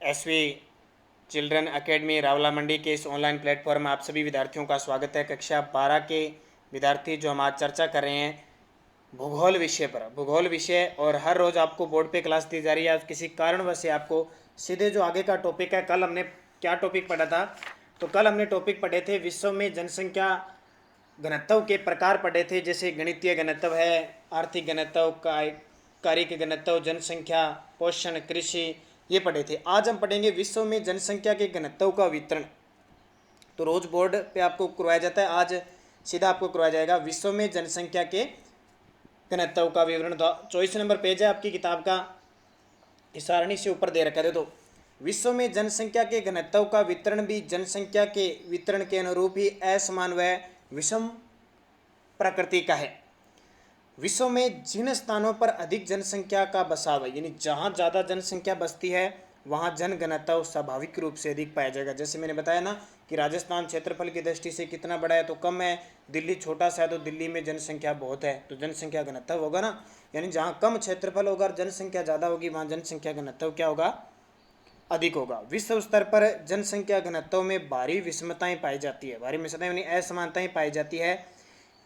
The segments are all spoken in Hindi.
एसवी चिल्ड्रन एकेडमी रावला मंडी के इस ऑनलाइन प्लेटफॉर्म में आप सभी विद्यार्थियों का स्वागत है। कक्षा 12 के विद्यार्थी जो हम आज चर्चा कर रहे हैं भूगोल विषय पर, भूगोल विषय, और हर रोज़ आपको बोर्ड पे क्लास दी जा रही है। आज किसी कारणवश से आपको सीधे जो आगे का टॉपिक है, कल हमने क्या टॉपिक पढ़ा था, तो कल हमने टॉपिक पढ़े थे विश्व में जनसंख्या घनत्व के प्रकार पढ़े थे। जैसे गणितीय घनत्व है, आर्थिक घनत्व, कारिक घनत्व, जनसंख्या, पोषण, कृषि, ये पढ़े थे। आज हम पढ़ेंगे विश्व में जनसंख्या के घनत्व का वितरण। तो रोज बोर्ड पे आपको करवाया जाता है, आज सीधा आपको करवाया जाएगा विश्व में जनसंख्या के घनत्व का विवरण। 24 नंबर पेज है आपकी किताब का, इस सारणी से ऊपर दे रखा है। तो विश्व में जनसंख्या के घनत्व का वितरण भी जनसंख्या के वितरण के अनुरूप ही असमान व विषम प्रकृति का है। विश्व में जिन स्थानों पर अधिक जनसंख्या का बसाव है, यानी जहाँ ज़्यादा जनसंख्या बसती है वहाँ जनघनत्व स्वाभाविक रूप से अधिक पाया जाएगा। जैसे मैंने बताया ना कि राजस्थान क्षेत्रफल की दृष्टि से कितना बड़ा है तो कम है, दिल्ली छोटा सा है तो दिल्ली में जनसंख्या बहुत है, तो जनसंख्या घनत्व होगा ना। यानी जहाँ कम क्षेत्रफल होगा और जनसंख्या ज़्यादा होगी वहाँ जनसंख्या घनत्व क्या होगा, अधिक होगा। विश्व स्तर पर जनसंख्या घनत्व में भारी विषमताएं पाई जाती है, भारी विषमताएं यानी असमानताएं पाई जाती है।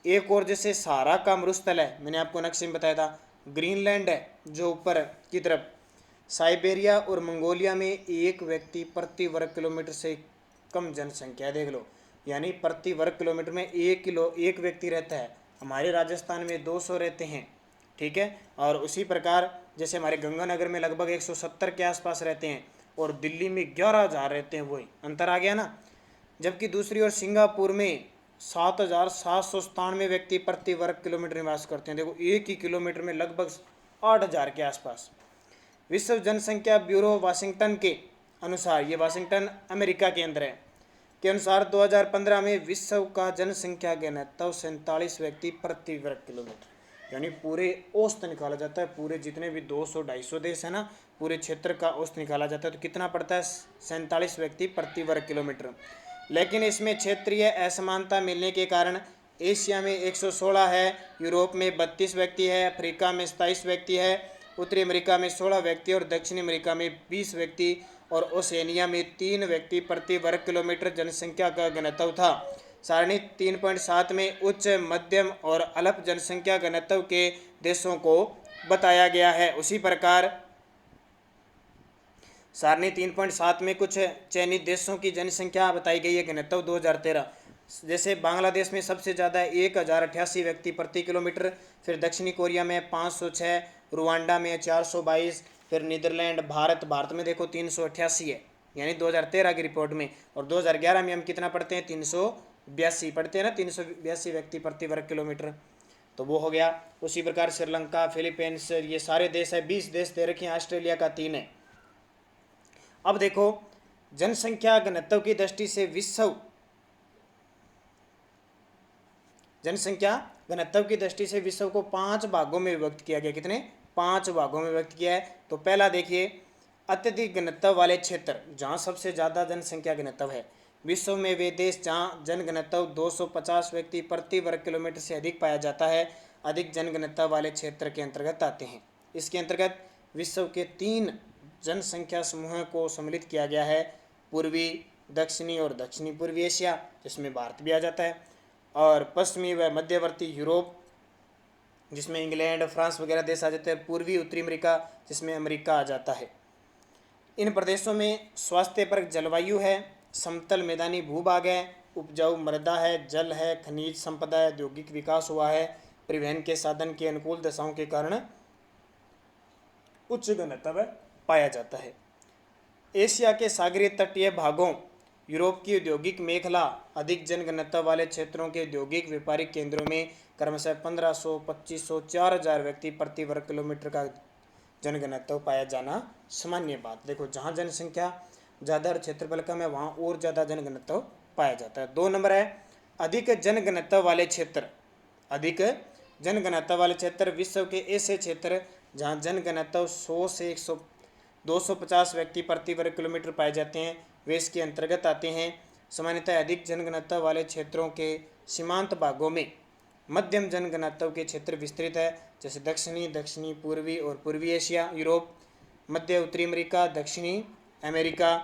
एक और जैसे सहारा का मरुस्थल है, मैंने आपको नक्शे में बताया था, ग्रीनलैंड है जो ऊपर की तरफ, साइबेरिया और मंगोलिया में एक व्यक्ति प्रति वर्ग किलोमीटर से कम जनसंख्या, देख लो, यानी प्रति वर्ग किलोमीटर में एक व्यक्ति रहता है। हमारे राजस्थान में 200 रहते हैं, ठीक है। और उसी प्रकार जैसे हमारे गंगानगर में लगभग 170 के आसपास रहते हैं और दिल्ली में 11,000 रहते हैं, वही अंतर आ गया ना। जबकि दूसरी ओर सिंगापुर में 7,797 व्यक्ति प्रति वर्ग किलोमीटर निवास करते हैं। देखो, एक ही किलोमीटर में लगभग 8,000 के आसपास। विश्व जनसंख्या ब्यूरो वाशिंगटन के अनुसार, ये वाशिंगटन अमेरिका के अंदर है, के अनुसार 2015 में विश्व का जनसंख्या घनत्व 47 व्यक्ति प्रति वर्ग किलोमीटर, यानी पूरे औसत निकाला जाता है, पूरे जितने भी 200-250 देश है ना, पूरे क्षेत्र का औसत निकाला जाता है तो कितना पड़ता है, 47 व्यक्ति प्रति वर्ग किलोमीटर। लेकिन इसमें क्षेत्रीय असमानता मिलने के कारण एशिया में 116 है, यूरोप में 32 व्यक्ति है, अफ्रीका में 27 व्यक्ति है, उत्तरी अमेरिका में 16 व्यक्ति और दक्षिणी अमेरिका में 20 व्यक्ति और ओशिनिया में 3 व्यक्ति प्रति वर्ग किलोमीटर जनसंख्या का घनत्व था। सारणी 3.7 में उच्च, मध्यम और अल्प जनसंख्या घनत्व के देशों को बताया गया है। उसी प्रकार सारणी 3.7 में कुछ चयनित देशों की जनसंख्या बताई गई है घनत्व 2013। जैसे बांग्लादेश में सबसे ज़्यादा 1088 व्यक्ति प्रति किलोमीटर, फिर दक्षिणी कोरिया में 506, रुवांडा में 422, फिर नीदरलैंड, भारत में देखो 388 है, यानी 2013 की रिपोर्ट में। और 2011 में हम कितना पढ़ते हैं, 382 पढ़ते हैं ना, 382 व्यक्ति प्रति वर्ग किलोमीटर, तो वो हो गया। उसी प्रकार श्रीलंका, फिलीपींस, ये सारे देश है, 20 देश दे रखे हैं, ऑस्ट्रेलिया का 3 है। अब देखो, जनसंख्या घनत्व की दृष्टि से विश्व जनसंख्या घनत्व की दृष्टि से विश्व को 5 भागों में विभक्त किया गया। कितने, 5 भागों में विभक्त किया है। तो पहला देखिए, अत्यधिक घनत्व वाले क्षेत्र, जहाँ सबसे ज़्यादा जनसंख्या घनत्व है। विश्व में वे देश जहाँ जनघनत्व 250 व्यक्ति प्रति वर्ग किलोमीटर से अधिक पाया जाता है, अधिक जनघनत्व वाले क्षेत्र के अंतर्गत आते हैं। इसके अंतर्गत विश्व के 3 जनसंख्या समूहों को सम्मिलित किया गया है, पूर्वी, दक्षिणी और दक्षिणी पूर्वी एशिया, जिसमें भारत भी आ जाता है, और पश्चिमी व मध्यवर्ती यूरोप, जिसमें इंग्लैंड, फ्रांस वगैरह देश आ जाते हैं, पूर्वी उत्तरी अमेरिका, जिसमें अमेरिका आ जाता है। इन प्रदेशों में स्वास्थ्यपरक जलवायु है, समतल मैदानी भूभाग है, उपजाऊ मृदा है, जल है, खनिज संपदा है, औद्योगिक विकास हुआ है, परिवहन के साधन की अनुकूल दशाओं के कारण उच्च घनत्व पाया जाता है। एशिया के सागरीय तटीय भागों, यूरोप की औद्योगिक मेखला, अधिक जनघनत्व वाले क्षेत्रों के औद्योगिक व्यापारिक केंद्रों में क्रमशः 1500, 2500, 4000 व्यक्ति प्रति वर्ग किलोमीटर का जनघनत्व पाया जाना सामान्य बात। देखो, जहाँ जनसंख्या ज़्यादा और क्षेत्रफल कम है वहाँ और ज़्यादा जनघनत्व पाया जाता है। 2 नंबर है, अधिक जनघनत्व वाले क्षेत्र। अधिक जनघनत्व वाले क्षेत्र विश्व के ऐसे क्षेत्र जहाँ जनघनत्व 100 से 250 व्यक्ति प्रति वर्ग किलोमीटर पाए जाते हैं, वे इसके अंतर्गत आते हैं। सामान्यतः अधिक जनघनत्व वाले क्षेत्रों के सीमांत भागों में मध्यम जनघनत्व के क्षेत्र विस्तृत है, जैसे दक्षिणी पूर्वी और पूर्वी एशिया, यूरोप, मध्य उत्तरी अमेरिका, दक्षिणी अमेरिका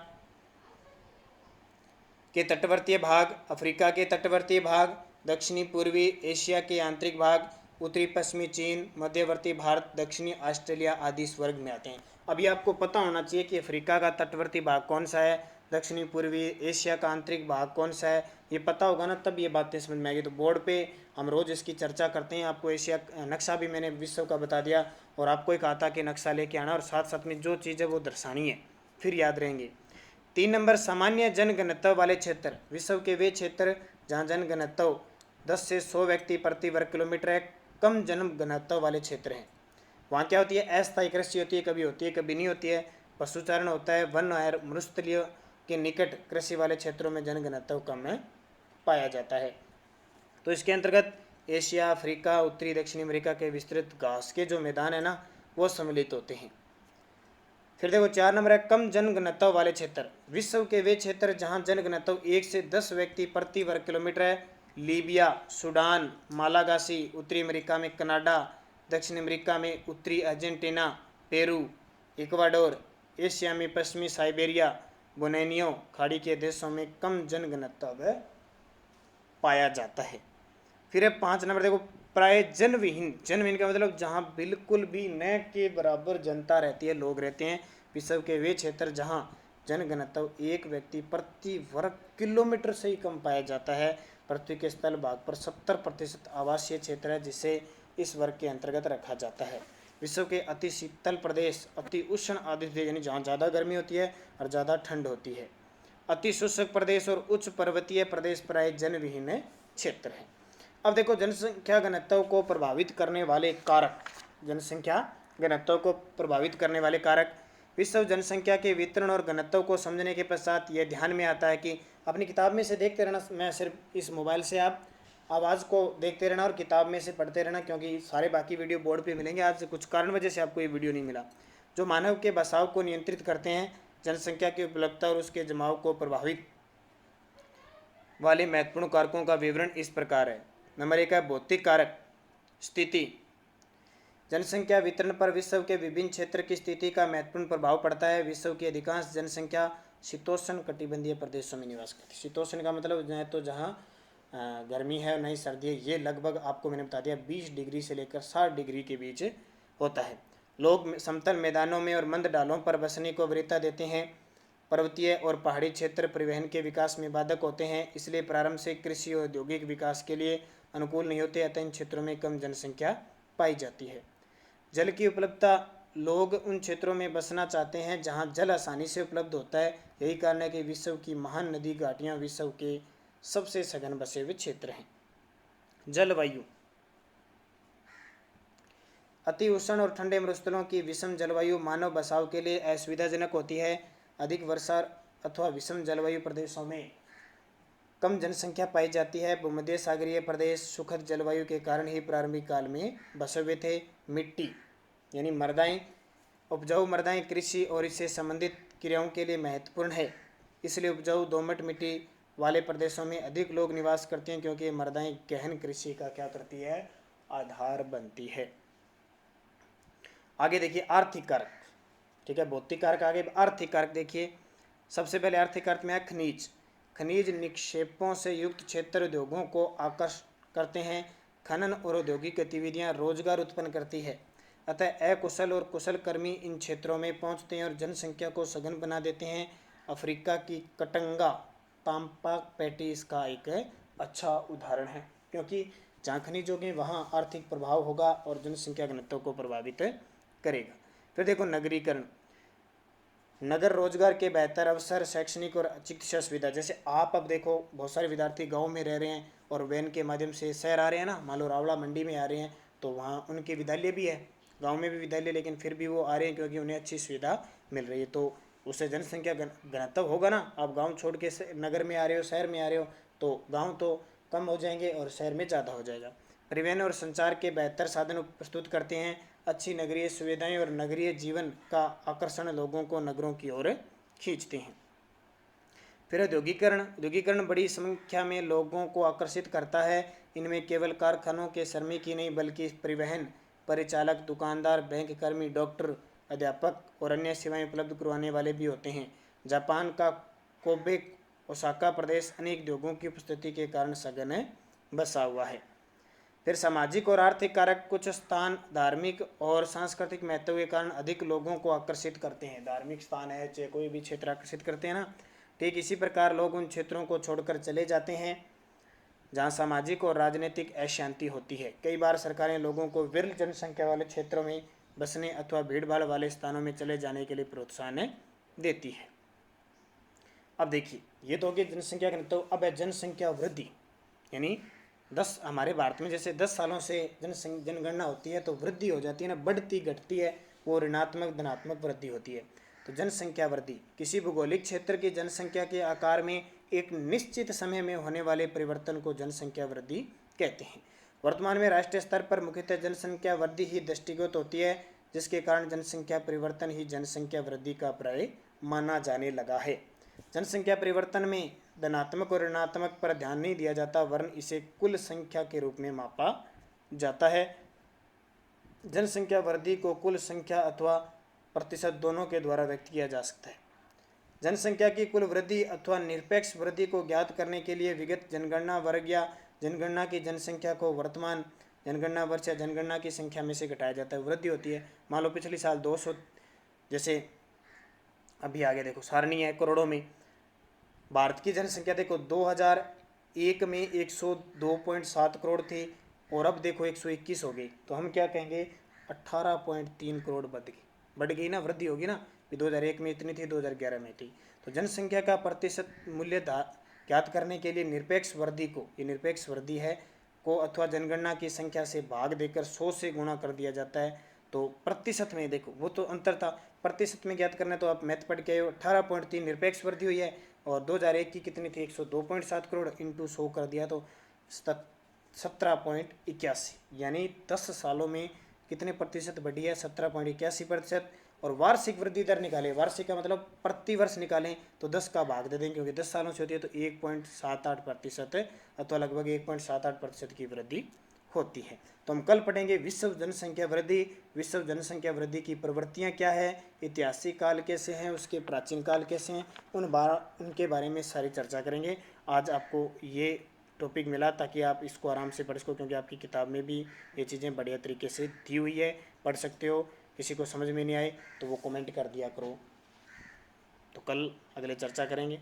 के तटवर्तीय भाग, अफ्रीका के तटवर्तीय भाग, दक्षिणी पूर्वी एशिया के आंतरिक भाग, उत्तरी पश्चिमी चीन, मध्यवर्ती भारत, दक्षिणी ऑस्ट्रेलिया आदि इस वर्ग में आते हैं। अभी आपको पता होना चाहिए कि अफ्रीका का तटवर्ती भाग कौन सा है, दक्षिणी पूर्वी एशिया का आंतरिक भाग कौन सा है, ये पता होगा ना, तब ये बातें समझ में आएगी। तो बोर्ड पे हम रोज़ इसकी चर्चा करते हैं। आपको एशिया नक्शा भी मैंने विश्व का बता दिया, और आपको एक आता कि नक्शा लेके आना, और साथ साथ में जो चीज़ है वो दर्शानी है, फिर याद रहेंगे। 3 सामान्य जनघनत्व वाले क्षेत्र। विश्व के वे क्षेत्र जहाँ जनघनत्व 10 से 100 व्यक्ति प्रति वर्ग किलोमीटर है, कम जनघनत्व वाले क्षेत्र हैं। वहाँ क्या होती है, अस्थायी कृषि होती है, कभी होती है कभी नहीं होती है, पशुचारण होता है, वन और मरुस्थलीय के निकट कृषि वाले क्षेत्रों में जनघनत्व कम में पाया जाता है। तो इसके अंतर्गत एशिया, अफ्रीका, उत्तरी दक्षिणी अमेरिका के विस्तृत घास के जो मैदान है ना, वो सम्मिलित होते हैं। फिर देखो 4 नंबर है कम जनघनत्व वाले क्षेत्र। विश्व के वे क्षेत्र जहाँ जनघनत्व 1 से 10 व्यक्ति प्रति वर्ग किलोमीटर है। लीबिया, सूडान, मालागासी, उत्तरी अमेरिका में कनाडा, दक्षिण अमेरिका में उत्तरी अर्जेंटीना, पेरू, इक्वाडोर, एशिया में पश्चिमी साइबेरिया, बोनेनियो खाड़ी के देशों में कम जनघनत्व पाया जाता है। फिर है 5 नंबर देखो प्राय जनविहीन। जनविहीन का मतलब जहाँ बिल्कुल भी न के बराबर जनता रहती है, लोग रहते हैं। विश्व के वे क्षेत्र जहाँ जनघनत्व 1 व्यक्ति प्रति वर्ग किलोमीटर से ही कम पाया जाता है। पृथ्वी के स्थल भाग पर 70% आवासीय क्षेत्र है, जिसे इस वर्ग के अंतर्गत रखा जाता है। विश्व के अति शीतल प्रदेश, अति उष्ण आदित्य यानी जहाँ ज़्यादा गर्मी होती है और ज़्यादा ठंड होती है। अति शुष्क प्रदेश और उच्च पर्वतीय प्रदेश प्राय जनविहीन क्षेत्र है। अब देखो जनसंख्या घनत्व को प्रभावित करने वाले कारक। जनसंख्या घनत्व को प्रभावित करने वाले कारक। विश्व जनसंख्या के वितरण और घनत्व को समझने के पश्चात यह ध्यान में आता है कि अपनी किताब में से देखते रहना, मैं सिर्फ इस मोबाइल से आप आवाज़ को देखते रहना और किताब में से पढ़ते रहना, क्योंकि सारे बाकी वीडियो बोर्ड पे मिलेंगे। आज से कुछ कारण वजह से आपको ये वीडियो नहीं मिला। जो मानव के बसाव को नियंत्रित करते हैं, जनसंख्या की उपलब्धता और उसके जमाव को प्रभावित वाले महत्वपूर्ण कारकों का विवरण इस प्रकार है। नंबर 1 है भौतिक कारक। स्थिति। जनसंख्या वितरण पर विश्व के विभिन्न क्षेत्र की स्थिति का महत्वपूर्ण प्रभाव पड़ता है। विश्व की अधिकांश जनसंख्या शीतोष्ण कटिबंधीय प्रदेशों में निवास करती है। शीतोष्ण का मतलब न तो जहाँ गर्मी है और नहीं सर्दी है। ये लगभग आपको मैंने बता दिया 20 डिग्री से लेकर 60 डिग्री के बीच होता है। लोग समतल मैदानों में और मंद ढालों पर बसने को वरीयता देते हैं। पर्वतीय और पहाड़ी क्षेत्र परिवहन के विकास में बाधक होते हैं, इसलिए प्रारंभ से कृषि और औद्योगिक विकास के लिए अनुकूल नहीं होते। अतः इन क्षेत्रों में कम जनसंख्या पाई जाती है। जल की उपलब्धता। लोग उन क्षेत्रों में बसना चाहते हैं जहां जल आसानी से उपलब्ध होता है। यही कारण है कि विश्व की महान नदी घाटियां विश्व के सबसे सघन बसे हुए क्षेत्र हैं। जलवायु। अति उष्ण और ठंडे मरुस्थलों की विषम जलवायु मानव बसाव के लिए असुविधाजनक होती है। अधिक वर्षा अथवा विषम जलवायु प्रदेशों में कम जनसंख्या पाई जाती है। भूमध्य सागरीय प्रदेश सुखद जलवायु के कारण ही प्रारंभिक काल में बसे हुए थे। मिट्टी यानी मृदाएं। उपजाऊ मृदाएं कृषि और इससे संबंधित क्रियाओं के लिए महत्वपूर्ण है, इसलिए उपजाऊ दोमट मिट्टी वाले प्रदेशों में अधिक लोग निवास करते हैं, क्योंकि मृदाएं गहन कृषि का क्या करती है, आधार बनती है। आगे देखिए आर्थिक कारक। ठीक है, भौतिक कारक आगे, आर्थिक कारक देखिए। सबसे पहले आर्थिक कारक में है खनिज। खनिज निक्षेपों से युक्त क्षेत्र उद्योगों को आकर्षित करते हैं। खनन और औद्योगिक गतिविधियां रोजगार उत्पन्न करती है, अतः अकुशल और कुशल कर्मी इन क्षेत्रों में पहुंचते हैं और जनसंख्या को सघन बना देते हैं। अफ्रीका की कटंगा पाम्पाक पैटी इसका एक अच्छा उदाहरण है, क्योंकि जहाँ खनिज होंगे वहाँ आर्थिक प्रभाव होगा और जनसंख्या घनत्व को प्रभावित करेगा। फिर देखो नगरीकरण। नगर रोजगार के बेहतर अवसर, शैक्षणिक और चिकित्सा सुविधा। जैसे आप अब देखो बहुत सारे विद्यार्थी गांव में रह रहे हैं और वैन के माध्यम से शहर आ रहे हैं ना, मान लो रावला मंडी में आ रहे हैं, तो वहाँ उनके विद्यालय भी है, गांव में भी विद्यालय, लेकिन फिर भी वो आ रहे हैं क्योंकि उन्हें अच्छी सुविधा मिल रही है। तो उससे जनसंख्या घनत्व होगा ना। आप गाँव छोड़ के नगर में आ रहे हो, शहर में आ रहे हो, तो गाँव तो कम हो जाएंगे और शहर में ज़्यादा हो जाएगा। परिवहन और संचार के बेहतर साधन प्रस्तुत करते हैं। अच्छी नगरीय सुविधाएं और नगरीय जीवन का आकर्षण लोगों को नगरों की ओर खींचते हैं। फिर औद्योगिकरण। औद्योगिकरण बड़ी संख्या में लोगों को आकर्षित करता है। इनमें केवल कारखानों के श्रमिक ही नहीं बल्कि परिवहन परिचालक, दुकानदार, बैंक कर्मी, डॉक्टर, अध्यापक और अन्य सेवाएं उपलब्ध करवाने वाले भी होते हैं। जापान का कोबे ओसाका प्रदेश अनेक उद्योगों की उपस्थिति के कारण सघन बसा हुआ है। फिर सामाजिक और आर्थिक कारक, कुछ स्थान धार्मिक और सांस्कृतिक महत्व के कारण अधिक लोगों को आकर्षित करते हैं। धार्मिक स्थान है चाहे कोई भी क्षेत्र आकर्षित करते हैं ना, ठीक इसी प्रकार लोग उन क्षेत्रों को छोड़कर चले जाते हैं जहाँ सामाजिक और राजनीतिक अशांति होती है। कई बार सरकारें लोगों को विरल जनसंख्या वाले क्षेत्रों में बसने अथवा भीड़भाड़ वाले स्थानों में चले जाने के लिए प्रोत्साहन देती है। अब देखिए, ये तो होगी जनसंख्या का, तो अब है जनसंख्या वृद्धि, यानी 10 हमारे भारत में जैसे 10 सालों से जनगणना होती है तो वृद्धि हो जाती है ना, बढ़ती घटती है, वो ऋणात्मक धनात्मक वृद्धि होती है। तो जनसंख्या वृद्धि किसी भौगोलिक क्षेत्र की जनसंख्या के आकार में एक निश्चित समय में होने वाले परिवर्तन को जनसंख्या वृद्धि कहते हैं। वर्तमान में राष्ट्रीय स्तर पर मुख्यतः जनसंख्या वृद्धि ही दृष्टिगत होती है, जिसके कारण जनसंख्या परिवर्तन ही जनसंख्या वृद्धि का पर्याय माना जाने लगा है। जनसंख्या परिवर्तन में धनात्मक और ऋणात्मक पर ध्यान नहीं दिया जाता, वरन इसे कुल संख्या के रूप में मापा जाता है। जनसंख्या वृद्धि को कुल संख्या अथवा प्रतिशत दोनों के द्वारा व्यक्त किया जा सकता है। जनसंख्या की कुल वृद्धि अथवा निरपेक्ष वृद्धि को ज्ञात करने के लिए विगत जनगणना वर्ग या जनगणना की जनसंख्या को वर्तमान जनगणना वर्ष या जनगणना की संख्या में से घटाया जाता है। वृद्धि होती है, मान लो पिछले साल 200, जैसे अभी आगे देखो सारणी है करोड़ों में। भारत की जनसंख्या देखो 2001 में 102.7 करोड़ थी और अब देखो 121 हो गई, तो हम क्या कहेंगे 18.3 करोड़ बढ़ गई ना, वृद्धि होगी ना। 2001 में इतनी थी, 2011 में थी। तो जनसंख्या का प्रतिशत मूल्य ज्ञात करने के लिए निरपेक्ष वृद्धि को, ये निरपेक्ष वृद्धि है, को अथवा जनगणना की संख्या से भाग देकर 100 से गुणा कर दिया जाता है। तो प्रतिशत में देखो वो तो अंतर था, प्रतिशत में ज्ञात करना, तो आप मैथ पढ़ के आए हो। 18.3 निरपेक्ष वृद्धि हुई है और 2001 की कितनी थी 102.7 करोड़, इंटू 100 कर दिया तो 17.81, यानी 10 सालों में कितने प्रतिशत बढ़ी है 17.81%। और वार्षिक वृद्धि दर निकालें, वार्षिक का मतलब प्रति वर्ष निकालें तो 10 का भाग दे दें, क्योंकि 10 सालों से होती है, तो 1.78% अथवा लगभग 1.78% की वृद्धि होती है। तो हम कल पढ़ेंगे विश्व जनसंख्या वृद्धि। विश्व जनसंख्या वृद्धि की प्रवृत्तियाँ क्या है, ऐतिहासिक काल कैसे हैं, उसके प्राचीन काल कैसे हैं, उनके बारे में सारी चर्चा करेंगे। आज आपको ये टॉपिक मिला ताकि आप इसको आराम से पढ़ सको, क्योंकि आपकी किताब में भी ये चीज़ें बढ़िया तरीके से दी हुई है, पढ़ सकते हो। किसी को समझ में नहीं आए तो वो कमेंट कर दिया करो। तो कल अगले चर्चा करेंगे।